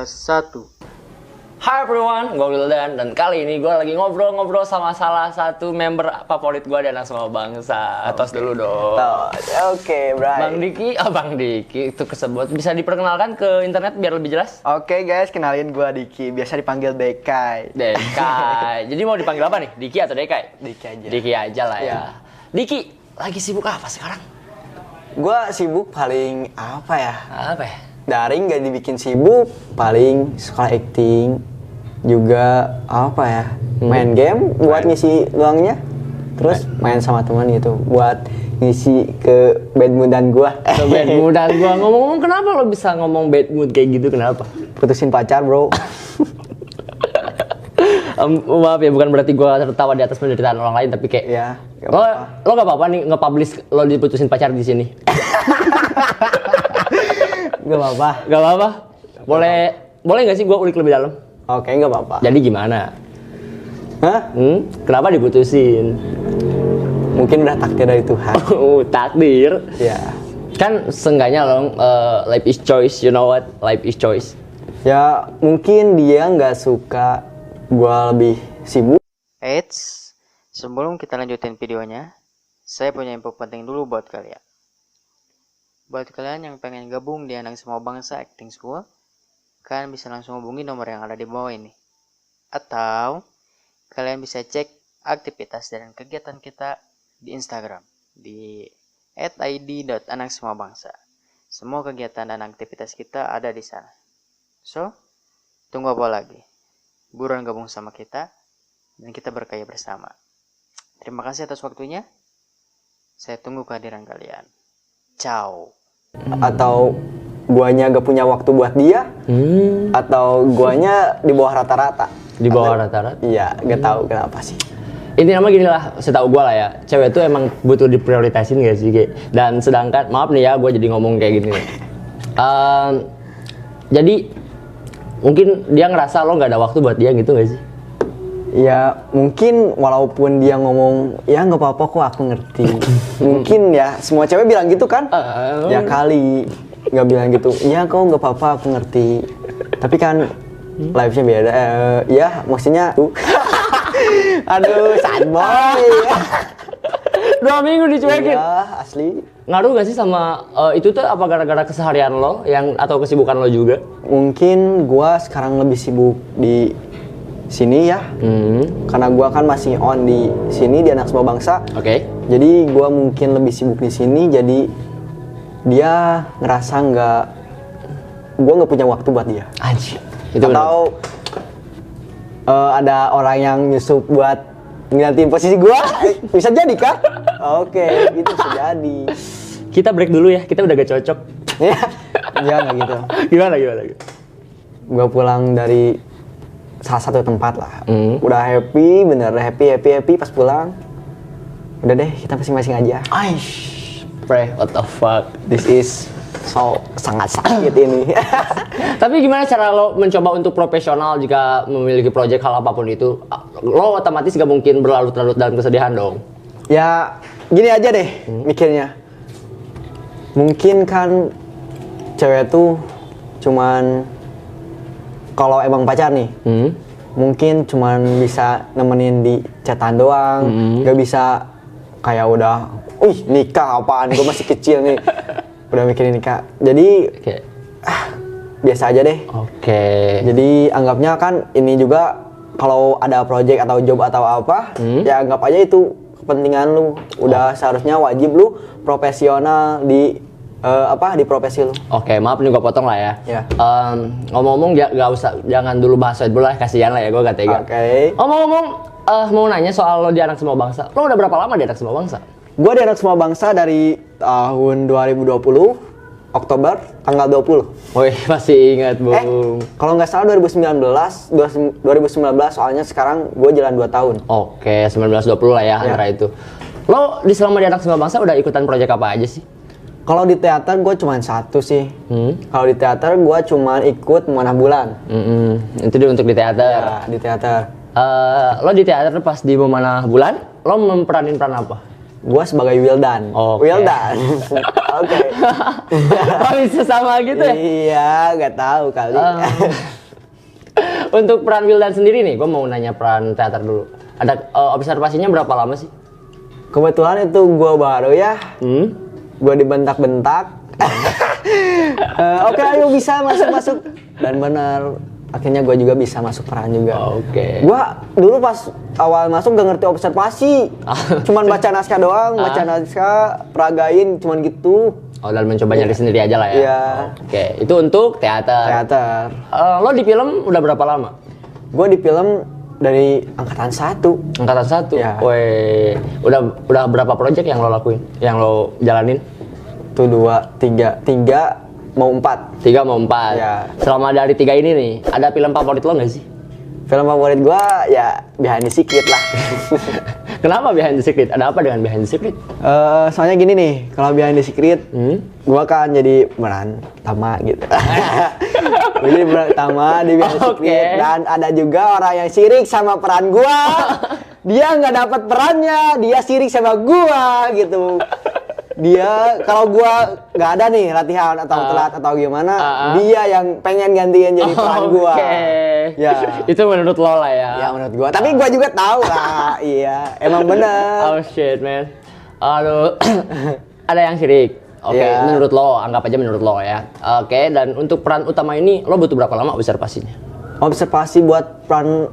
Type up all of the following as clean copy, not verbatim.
1. Hi everyone, gue Wildan dan kali ini gue lagi ngobrol-ngobrol sama salah satu member favorit gue di Anak Semua Bangsa. Tos dulu dong. Oke, Bray. Bang Diki itu kesebut. Bisa diperkenalkan ke internet biar lebih jelas? Oke guys, kenalin gue Diki, biasa dipanggil Dekai. Dekai. Jadi mau dipanggil apa nih? Diki atau Dekai? Diki aja. Diki aja lah ya. Iya. Diki, lagi sibuk apa sekarang? Gue sibuk paling apa ya? Apa ya? Daring gak dibikin sibuk, paling sekolah acting. Juga apa ya? Main game buat ngisi luangnya. Terus main sama teman gitu buat ngisi ke bad moodan gue. Ke bad moodan gue. Ngomong-ngomong kenapa lo bisa ngomong bad mood kayak gitu? Kenapa? Putusin pacar, bro. Maaf ya, bukan berarti gue tertawa di atas penderitaan orang lain, tapi kayak Ya, lo gak apa-apa nih nge-publish lo diputusin pacar di sini. Gak apa-apa. Gak apa-apa. Boleh nggak sih gue ulik lebih dalam? Oke, gak apa-apa. Jadi gimana? Hah? Kenapa diputusin? Mungkin udah takdir dari Tuhan. Takdir. Ya. Kan seenggaknya lo life is choice, you know what? Life is choice. Ya, mungkin dia nggak suka gua lebih sibuk. Eits, sebelum kita lanjutin videonya, saya punya info penting dulu buat kalian. Buat kalian yang pengen gabung di Anak Semua Bangsa Acting School, kalian bisa langsung hubungi nomor yang ada di bawah ini. Atau kalian bisa cek aktivitas dan kegiatan kita di Instagram di @id.anaksemuabangsa. Semua kegiatan dan aktivitas kita ada di sana. So, tunggu apa lagi? Buruan gabung sama kita dan kita berkaya bersama. Terima kasih atas waktunya. Saya tunggu kehadiran kalian. Ciao. Atau guanya gak punya waktu buat dia, atau guanya di bawah rata-rata. Di bawah rata-rata? Iya, gak tahu kenapa sih. Intinya gini lah, setahu gue lah ya, cewek itu emang butuh diprioritasin gak sih? Kayak. Dan sedangkan, maaf nih ya, gue jadi ngomong kayak gini nih. Jadi, mungkin dia ngerasa lo gak ada waktu buat dia gitu gak sih? Ya, mungkin walaupun dia ngomong, ya gak apa-apa kok aku ngerti. Mungkin ya, semua cewek bilang gitu kan? Ya kali, gak bilang gitu. Ya kok gak apa-apa aku ngerti. Tapi kan, life-nya beda. Ya, maksudnya... Aduh, sad boy. 2 minggu dicuekin. Iya, asli. Ngaruh gak sih sama itu tuh apa gara-gara keseharian lo yang atau kesibukan lo juga? Mungkin gua sekarang lebih sibuk di sini ya. Karena gua kan masih on di sini di Anak Semua Bangsa. Oke. Jadi gua mungkin lebih sibuk di sini, jadi dia ngerasa gua nggak punya waktu buat dia. Anjir. Itu Atau ada orang yang nyusup buat nggantiin posisi gua. Bisa jadi kan? Oke, itu bisa jadi. Kita break dulu ya, kita udah gak cocok. Ya, nggak gitu. Gimana? Gua pulang dari salah satu tempat lah. Udah happy, bener happy pas pulang. Udah deh, kita masing-masing aja. Aish, what the fuck? This is so sangat sakit ini. Tapi gimana cara lo mencoba untuk profesional jika memiliki proyek hal apapun itu? Lo otomatis gak mungkin berlarut-larut dalam kesedihan dong. Ya, gini aja deh mikirnya. Mungkin kan cewek tuh cuman kalau emang pacar nih, mungkin cuman bisa nemenin di chatan doang, gak bisa kayak udah, nikah apaan, gue masih kecil nih, udah mikirin nikah. Jadi, biasa aja deh. Oke. Jadi anggapnya kan ini juga kalau ada project atau job atau apa, ya anggap aja itu kepentingan lu. Udah seharusnya wajib lu profesional di di profesi lu. Oke, maaf nih gue potong lah ya. Ya. Ngomong-ngomong jangan dulu bahas itu dulu lah, kasihan lah ya gue gak tega. Oke. Ngomong-ngomong, mau nanya soal lo di Anak Semua Bangsa. Lo udah berapa lama di Anak Semua Bangsa? Gue di Anak Semua Bangsa dari tahun 2020 Oktober tanggal 20. Wih, masih ingat, Bung. Kalau nggak salah 2019 soalnya sekarang gue jalan 2 tahun. Oke, 19-20 lah ya antara itu. Lo selama di Anak Semua Bangsa udah ikutan proyek apa aja sih? Kalau di teater gue cuma satu sih. Kalau di teater gue cuma ikut Memanah Bulan. Itu dia untuk di teater. Ya, di teater. Lo di teater pas di Memanah Bulan, lo memperanin peran apa? gua sebagai Wildan. Oke. Wildan. Oke. Oh, bisa sama gitu ya? Iya, nggak tahu kali. Untuk peran Wildan sendiri nih, gue mau nanya peran teater dulu. Ada observasinya berapa lama sih? Kebetulan itu gua baru ya. Gua dibentak-bentak. Oke, ayo bisa masuk. Dan benar, akhirnya gue juga bisa masuk peran juga. Oke. Gua dulu pas awal masuk gak ngerti observasi. Cuman baca naskah doang, baca naskah, peragain cuman gitu. Oh, dan mencoba nyari sendiri aja lah ya? Iya. Oke, itu untuk teater. Teater. Lo di film udah berapa lama? Gue di film dari angkatan 1. Angkatan 1? Ya. Weh, udah berapa project yang lo lakuin? Yang lo jalanin? 1, 2, 3 mau 4. 3 mau 4. Ya. Selama dari 3 ini nih, ada film favorit lo nggak sih? Film favorit gue ya Behind the Secret lah. Kenapa Behind the Secret? Ada apa dengan Behind the Secret? Soalnya gini nih, kalau Behind the Secret, gue kan jadi peran utama gitu. Gue jadi peran utama di Behind the Secret. Dan ada juga orang yang sirik sama peran gue. Dia nggak dapat perannya, dia sirik sama gue gitu. Dia kalau gua nggak ada nih latihan atau telat atau gimana, dia yang pengen gantiin jadi peran gua. Ya. Itu menurut lo lah ya. Ya menurut gua. Tapi gua juga tahu lah. Iya, emang bener. Oh shit man. Aduh. Ada yang sirik. Oke, menurut lo, anggap aja menurut lo ya. Oke, dan untuk peran utama ini lo butuh berapa lama observasinya? Observasi buat peran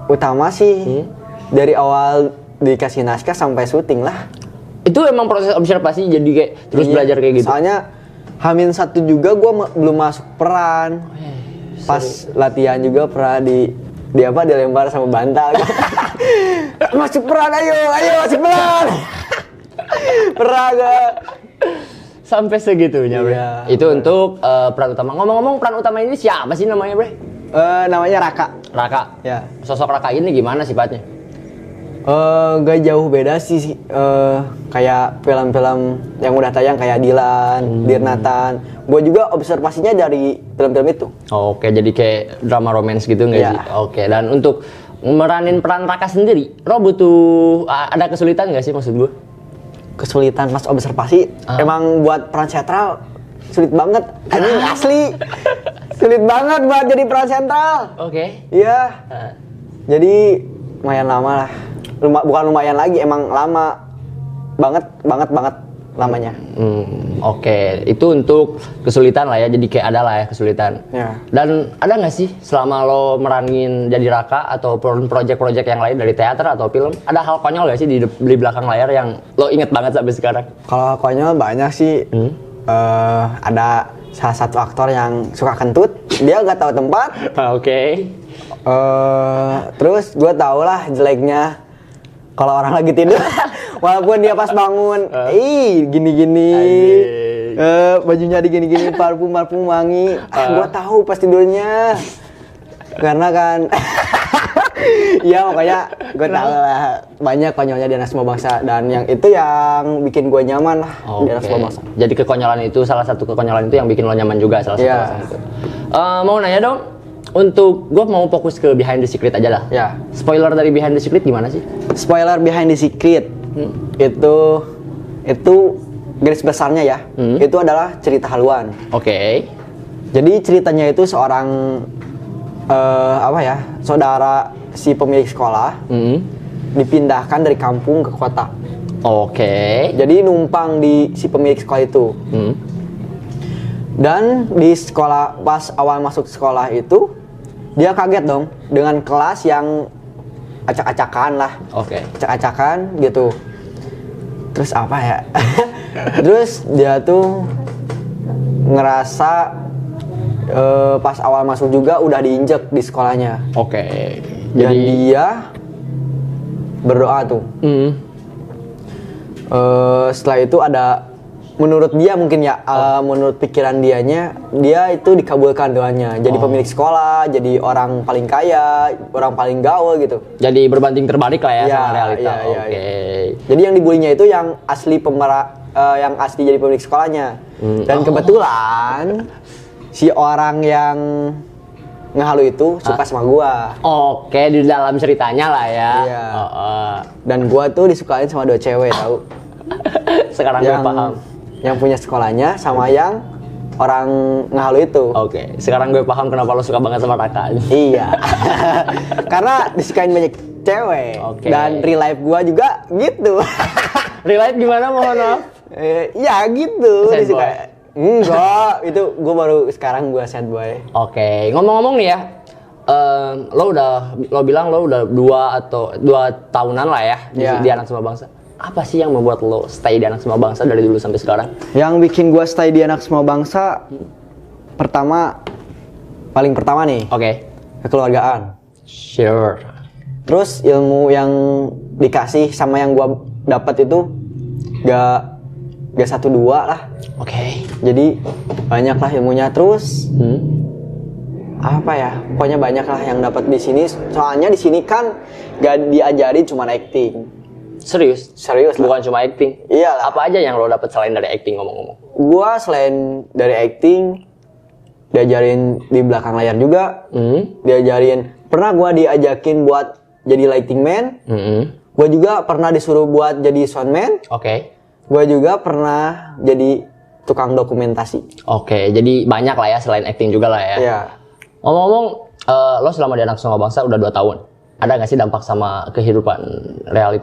utama sih dari awal dikasih naskah sampai syuting lah. Itu emang proses observasi jadi kayak terus belajar kayak gitu? Soalnya H-1 juga gue belum masuk peran. Pas latihan juga pernah dilempar sama bantal. Masuk peran, ayo masuk peran. Pernah gak? Sampai segitunya, Bre. Iya. Itu untuk peran utama. Ngomong-ngomong, peran utama ini siapa sih namanya, Bre? Namanya Raka. Raka. Ya. Sosok Raka ini gimana sifatnya? Gak jauh beda sih, kayak film-film yang udah tayang kayak Dilan, Dear Nathan. Gue juga observasinya dari film-film itu. Oke, jadi kayak drama romance gitu nggak Iya. sih? Oke, dan untuk meranin peran Raka sendiri, lo butuh ada kesulitan nggak sih maksud gue? Kesulitan pas observasi, emang buat peran sentral sulit banget. Ini asli, sulit banget buat jadi peran sentral. Oke. Iya. Jadi lumayan lama lah. Bukan lumayan lagi, emang lama banget lamanya. Oke, itu untuk kesulitan lah ya, jadi kayak ada lah ya kesulitan. Ya. Dan ada nggak sih selama lo meranin jadi Raka atau project-project yang lain dari teater atau film, ada hal konyol nggak sih di belakang layar yang lo inget banget sampai sekarang? Kalau konyol banyak sih. Ada salah satu aktor yang suka kentut, dia nggak tahu tempat. Oke. Terus gue tau lah jeleknya kalau orang lagi tidur, walaupun dia pas bangun, gini-gini, bajunya digini-gini, parfum wangi, gue tahu pas tidurnya, karena kan, ya pokoknya gue tahu lah banyak konyolnya di Anak Semua Bangsa, dan yang itu yang bikin gue nyaman lah di Anak Semua Bangsa. Jadi kekonyolan itu salah satu kekonyolan itu yang bikin lo nyaman juga salah satu. Yeah. Itu. Mau nanya dong. Untuk gue mau fokus ke Behind the Secret aja lah. Ya. Spoiler dari Behind the Secret gimana sih? Spoiler Behind the Secret itu garis besarnya ya. Itu adalah cerita haluan. Oke. Jadi ceritanya itu seorang saudara si pemilik sekolah dipindahkan dari kampung ke kota. Oke. Jadi numpang di si pemilik sekolah itu. Dan di sekolah pas awal masuk sekolah itu dia kaget dong dengan kelas yang acak-acakan lah. Oke. Acak-acakan gitu. Terus apa ya? Terus dia tuh ngerasa pas awal masuk juga udah diinjek di sekolahnya. Oke. Dan dia berdoa tuh. Setelah itu ada, menurut dia mungkin ya, menurut pikiran dia itu dikabulkan doanya. Jadi pemilik sekolah, jadi orang paling kaya, orang paling gaul gitu. Jadi berbanding terbalik lah ya sama realita. Oke. Jadi yang dibulinya itu yang asli yang asli jadi pemilik sekolahnya. Dan kebetulan si orang yang ngehalu itu suka sama gua. Oke, di dalam ceritanya lah ya. Iya. Oh. Dan gua tuh disukain sama 2 cewek tahu. Sekarang gue paham. Yang punya sekolahnya sama yang orang ngehalu itu. Oke, sekarang gue paham kenapa lo suka banget sama Raka. Iya. Karena disukain banyak cewek. Oke. Dan real life gua juga gitu. Real life gimana, mohon maaf? Ya gitu. Sad boy. Enggak, itu gua baru sekarang gua sad boy. Oke, ngomong-ngomong nih ya, lo bilang lo udah 2 tahunan lah ya Iya. di Anak Semua Bangsa. Apa sih yang membuat lo stay di Anak Semua Bangsa dari dulu sampai sekarang? Yang bikin gua stay di Anak Semua Bangsa paling pertama nih, Oke. kekeluargaan. Sure. Terus ilmu yang dikasih sama yang gua dapat itu gak 1-2 lah. Oke. Jadi banyak lah ilmunya. Terus apa ya? Pokoknya banyak lah yang dapat di sini. Soalnya di sini kan gak diajarin cuma acting. Serius? Serius lah. Bukan cuma acting? Iyalah. Apa aja yang lo dapet selain dari acting ngomong-ngomong? Gua selain dari acting diajarin di belakang layar juga. Pernah gua diajakin buat jadi lighting man. Gua juga pernah disuruh buat jadi soundman. Oke. Gua juga pernah jadi tukang dokumentasi. Oke, jadi banyak lah ya selain acting juga lah ya. Iya. Ngomong-ngomong, lo selama di Anak Semua Bangsa udah 2 tahun. Ada nggak sih dampak sama kehidupan real?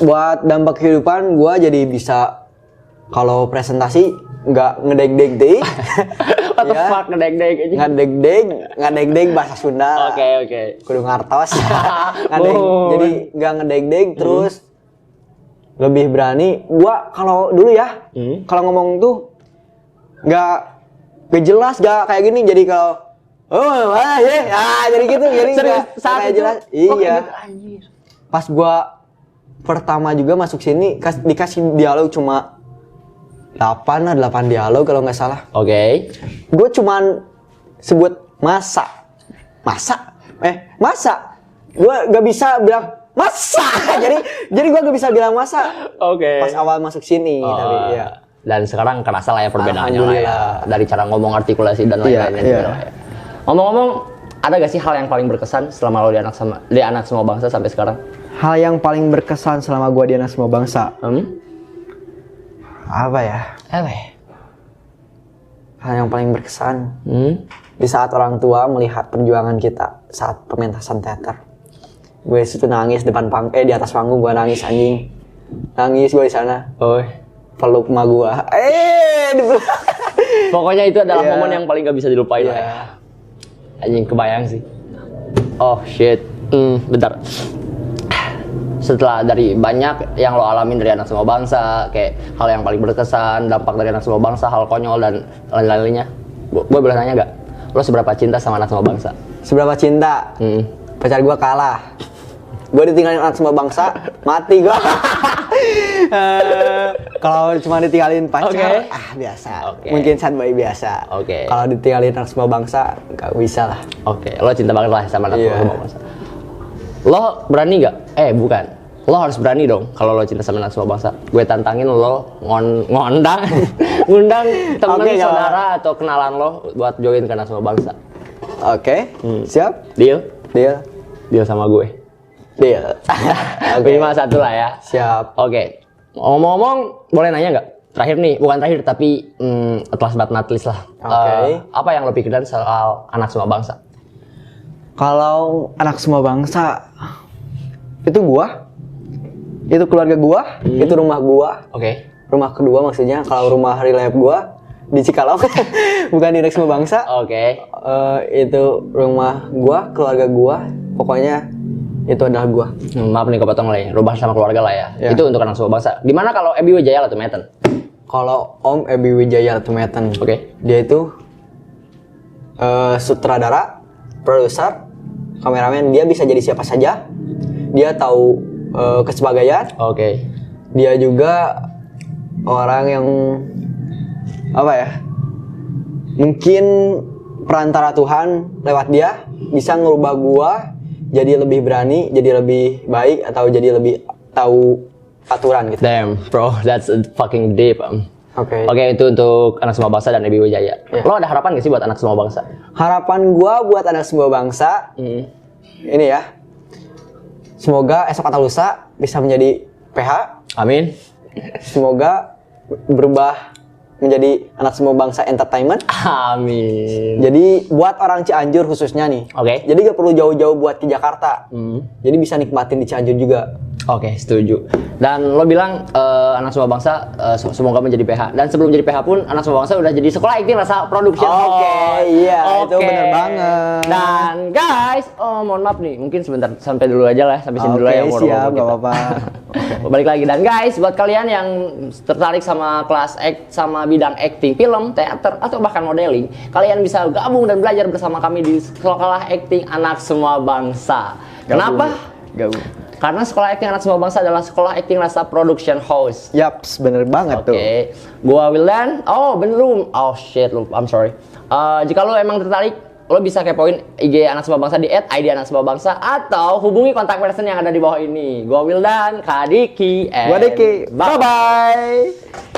Buat dampak kehidupan gua jadi bisa kalau presentasi nggak ngedeg-deg. What the fuck, ngedeg-deg aja? Ngedeg bahasa Sunda. Oke. Kudu ngartos. Jadi nggak ngedeg-deg terus lebih berani. Gua kalau dulu ya, kalau ngomong tuh nggak jelas, nggak kayak gini. Jadi kalau jadi gitu, jadi saat kayak itu, jelas. gitu, Iya. anjir. Pas gua pertama juga masuk sini dikasih dialog cuma 8 dialog kalau nggak salah. Oke. Gue cuman sebut masa. Gue gak bisa bilang masa. jadi gue gak bisa bilang masa. Oke. Pas awal masuk sini, tapi ya. Dan sekarang kerasa lah ya perbedaannya lah ya. Alhamdulillah. Dari cara ngomong, artikulasi dan lain-lainnya Iya. juga lah ya. Ngomong-ngomong, ada gak sih hal yang paling berkesan selama lo di Anak Semua Bangsa sampai sekarang? Hal yang paling berkesan selama gue di Anak Semua Bangsa. Apa ya? Hal yang paling berkesan. Di saat orang tua melihat perjuangan kita saat pementasan teater. Gue situ nangis di atas panggung, gue nangis anjing. Nangis gue di sana. Peluk emak gue. Pokoknya itu adalah Iya. momen yang paling gak bisa dilupain lah ya. Anjing, kebayang sih. Oh shit. Bentar. Setelah dari banyak yang lo alamin dari Anak Semua Bangsa, kayak hal yang paling berkesan, dampak dari Anak Semua Bangsa, hal konyol dan lain-lainnya, gue boleh nanya gak? Lo seberapa cinta sama Anak Semua Bangsa? Seberapa cinta? Pacar gue kalah. Gue ditinggalin Anak Semua Bangsa, mati gue. Kalau cuma ditinggalin pacar, biasa. Mungkin sad boy biasa. Kalau ditinggalin Anak Semua Bangsa, gak bisa lah. Lo cinta banget lah sama Anak Semua Bangsa. Lo berani gak? Bukan. Lo harus berani dong kalau lo cinta sama Anak Semua Bangsa. Gue tantangin lo ngundang temen, saudara atau kenalan lo buat join ke Anak Semua Bangsa. Oke, siap? Deal? Deal sama gue. Deal. Minimal 1 lah ya. Siap. Oke. Ngomong-ngomong, boleh nanya nggak? Terakhir nih, bukan terakhir tapi last but not least lah. Apa yang lo pikirin soal Anak Semua Bangsa? Kalau Anak Semua Bangsa, itu gua, itu keluarga gua, itu rumah gua. Rumah kedua maksudnya. Kalau rumah real life gua di Cikalong, bukan di Anak Semua Bangsa. Itu rumah gua, keluarga gua, pokoknya itu adalah gua. Maaf nih kepotong lah ya, rumah sama keluarga lah ya. Itu untuk Anak Semua Bangsa. Gimana kalau Ebi Wijaya atau Meten? Kalau Om Ebi Wijaya Tumeten, dia itu sutradara, produser, kameramen. Dia bisa jadi siapa saja. Dia tahu kesebagaian. Dia juga orang yang apa ya? Mungkin perantara Tuhan lewat dia bisa ngerubah gua jadi lebih berani, jadi lebih baik, atau jadi lebih tahu aturan gitu. Damn, bro, that's fucking deep. Oke. Oke, itu untuk anak semua bangsa dan Ebi Wijaya. Iya. Lo ada harapan gak sih buat anak semua bangsa? Harapan gua buat anak semua bangsa ini ya. Semoga esok atau lusa bisa menjadi PH. Amin. Semoga berubah menjadi anak semua bangsa entertainment. Amin. Jadi buat orang Cianjur khususnya nih. Oke. Jadi gak perlu jauh-jauh buat ke Jakarta. Jadi bisa nikmatin di Cianjur juga. Oke, setuju. Dan lo bilang anak semua bangsa semoga menjadi PH. Dan sebelum jadi PH pun anak semua bangsa udah jadi sekolah acting rasa production. Oke, iya, itu Oke. bener banget. Dan guys, mohon maaf nih, mungkin sebentar sampai dulu aja lah, sampai sini dulu ya. Oke, siap, gak apa-apa. Balik lagi, dan guys, buat kalian yang tertarik sama kelas sama bidang acting, film, teater, atau bahkan modeling, kalian bisa gabung dan belajar bersama kami di sekolah acting anak semua bangsa. Kenapa? Gabung. Karena sekolah acting anak semua bangsa adalah sekolah acting rasa production house. Yaps, bener banget tuh. Oke, gua Wildan. Oh, bener lu. Oh shit, lu. I'm sorry. Jika lu emang tertarik, lo bisa kepoin IG anak semua bangsa di @id_anak_semua_bangsa atau hubungi kontak person yang ada di bawah ini. Gua Wildan, Kak Diki, Gua Diki. Bye bye.